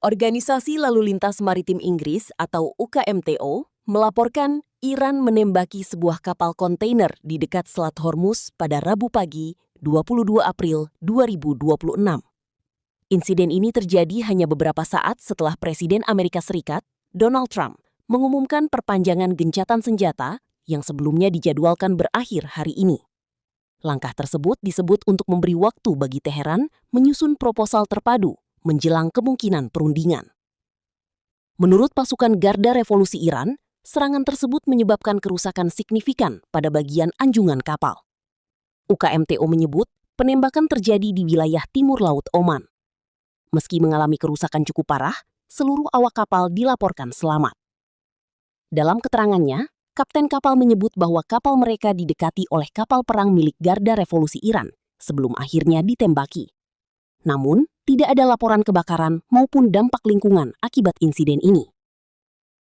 Organisasi Lalu Lintas Maritim Inggris atau UKMTO melaporkan Iran menembaki sebuah kapal kontainer di dekat Selat Hormuz pada Rabu pagi, 22 April 2026. Insiden ini terjadi hanya beberapa saat setelah Presiden Amerika Serikat, Donald Trump, mengumumkan perpanjangan gencatan senjata yang sebelumnya dijadwalkan berakhir hari ini. Langkah tersebut disebut untuk memberi waktu bagi Teheran menyusun proposal terpadu menjelang kemungkinan perundingan. Menurut pasukan Garda Revolusi Iran, serangan tersebut menyebabkan kerusakan signifikan pada bagian anjungan kapal. UKMTO menyebut penembakan terjadi di wilayah timur Laut Oman. Meski mengalami kerusakan cukup parah, seluruh awak kapal dilaporkan selamat. Dalam keterangannya, kapten kapal menyebut bahwa kapal mereka didekati oleh kapal perang milik Garda Revolusi Iran sebelum akhirnya ditembaki. Namun, tidak ada laporan kebakaran maupun dampak lingkungan akibat insiden ini.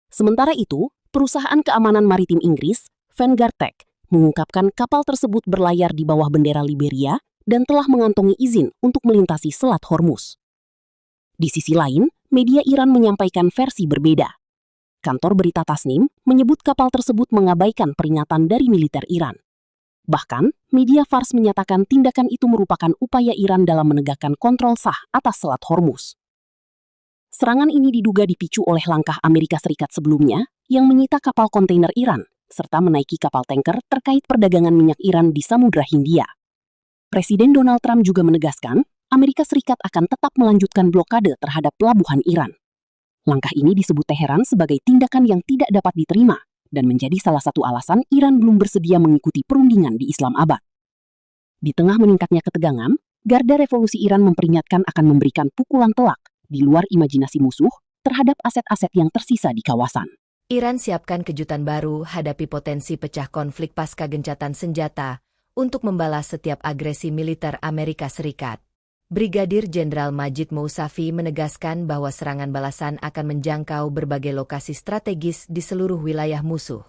Sementara itu, perusahaan keamanan maritim Inggris, Vanguard Tech, mengungkapkan kapal tersebut berlayar di bawah bendera Liberia dan telah mengantongi izin untuk melintasi Selat Hormuz. Di sisi lain, media Iran menyampaikan versi berbeda. Kantor berita Tasnim menyebut kapal tersebut mengabaikan peringatan dari militer Iran. Bahkan, media Fars menyatakan tindakan itu merupakan upaya Iran dalam menegakkan kontrol sah atas Selat Hormuz. Serangan ini diduga dipicu oleh langkah Amerika Serikat sebelumnya yang menyita kapal kontainer Iran serta menaiki kapal tanker terkait perdagangan minyak Iran di Samudra Hindia. Presiden Donald Trump juga menegaskan Amerika Serikat akan tetap melanjutkan blokade terhadap pelabuhan Iran. Langkah ini disebut Teheran sebagai tindakan yang tidak dapat diterima dan menjadi salah satu alasan Iran belum bersedia mengikuti perundingan di Islamabad. Di tengah meningkatnya ketegangan, Garda Revolusi Iran memperingatkan akan memberikan pukulan telak di luar imajinasi musuh terhadap aset-aset yang tersisa di kawasan. Iran siapkan kejutan baru hadapi potensi pecah konflik pasca gencatan senjata untuk membalas setiap agresi militer Amerika Serikat. Brigadir Jenderal Majid Mousavi menegaskan bahwa serangan balasan akan menjangkau berbagai lokasi strategis di seluruh wilayah musuh.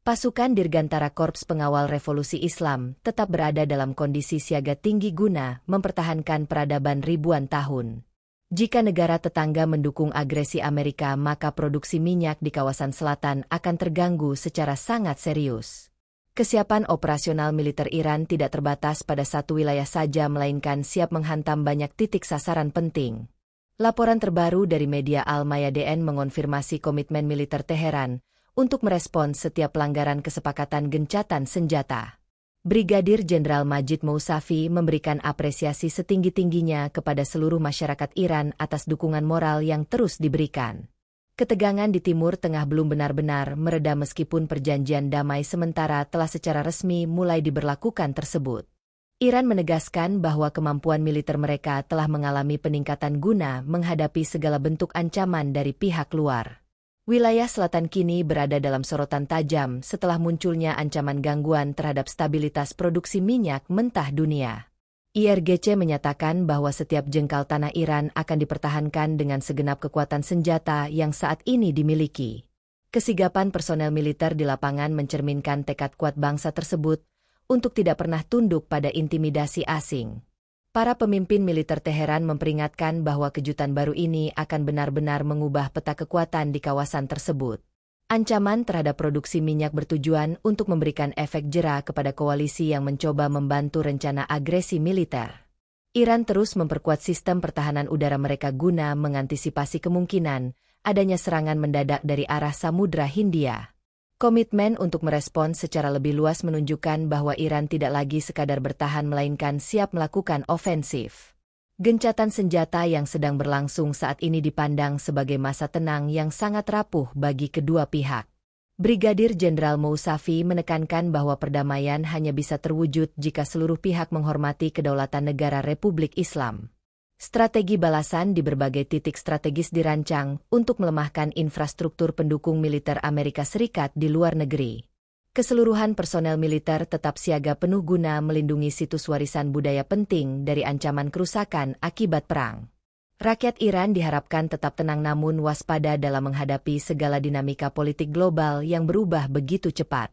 Pasukan Dirgantara Korps Pengawal Revolusi Islam tetap berada dalam kondisi siaga tinggi guna mempertahankan peradaban ribuan tahun. Jika negara tetangga mendukung agresi Amerika, maka produksi minyak di kawasan selatan akan terganggu secara sangat serius. Kesiapan operasional militer Iran tidak terbatas pada satu wilayah saja melainkan siap menghantam banyak titik sasaran penting. Laporan terbaru dari media Al-Mayadeen mengonfirmasi komitmen militer Teheran untuk merespons setiap pelanggaran kesepakatan gencatan senjata. Brigadir Jenderal Majid Mousavi memberikan apresiasi setinggi-tingginya kepada seluruh masyarakat Iran atas dukungan moral yang terus diberikan. Ketegangan di Timur Tengah belum benar-benar mereda meskipun perjanjian damai sementara telah secara resmi mulai diberlakukan tersebut. Iran menegaskan bahwa kemampuan militer mereka telah mengalami peningkatan guna menghadapi segala bentuk ancaman dari pihak luar. Wilayah selatan kini berada dalam sorotan tajam setelah munculnya ancaman gangguan terhadap stabilitas produksi minyak mentah dunia. IRGC menyatakan bahwa setiap jengkal tanah Iran akan dipertahankan dengan segenap kekuatan senjata yang saat ini dimiliki. Kesigapan personel militer di lapangan mencerminkan tekad kuat bangsa tersebut untuk tidak pernah tunduk pada intimidasi asing. Para pemimpin militer Teheran memperingatkan bahwa kejutan baru ini akan benar-benar mengubah peta kekuatan di kawasan tersebut. Ancaman terhadap produksi minyak bertujuan untuk memberikan efek jera kepada koalisi yang mencoba membantu rencana agresi militer. Iran terus memperkuat sistem pertahanan udara mereka guna mengantisipasi kemungkinan adanya serangan mendadak dari arah Samudra Hindia. Komitmen untuk merespons secara lebih luas menunjukkan bahwa Iran tidak lagi sekadar bertahan melainkan siap melakukan ofensif. Gencatan senjata yang sedang berlangsung saat ini dipandang sebagai masa tenang yang sangat rapuh bagi kedua pihak. Brigadir Jenderal Mousavi menekankan bahwa perdamaian hanya bisa terwujud jika seluruh pihak menghormati kedaulatan negara Republik Islam. Strategi balasan di berbagai titik strategis dirancang untuk melemahkan infrastruktur pendukung militer Amerika Serikat di luar negeri. Keseluruhan personel militer tetap siaga penuh guna melindungi situs warisan budaya penting dari ancaman kerusakan akibat perang. Rakyat Iran diharapkan tetap tenang namun waspada dalam menghadapi segala dinamika politik global yang berubah begitu cepat.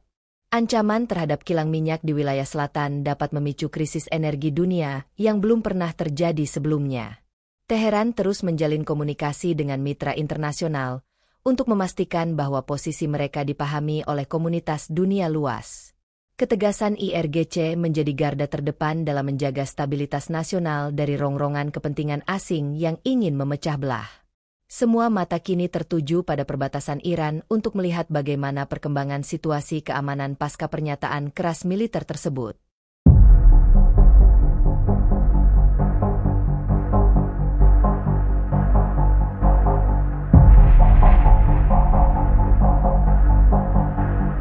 Ancaman terhadap kilang minyak di wilayah selatan dapat memicu krisis energi dunia yang belum pernah terjadi sebelumnya. Teheran terus menjalin komunikasi dengan mitra internasional untuk memastikan bahwa posisi mereka dipahami oleh komunitas dunia luas. Ketegasan IRGC menjadi garda terdepan dalam menjaga stabilitas nasional dari rongrongan kepentingan asing yang ingin memecah belah. Semua mata kini tertuju pada perbatasan Iran untuk melihat bagaimana perkembangan situasi keamanan pasca pernyataan keras militer tersebut.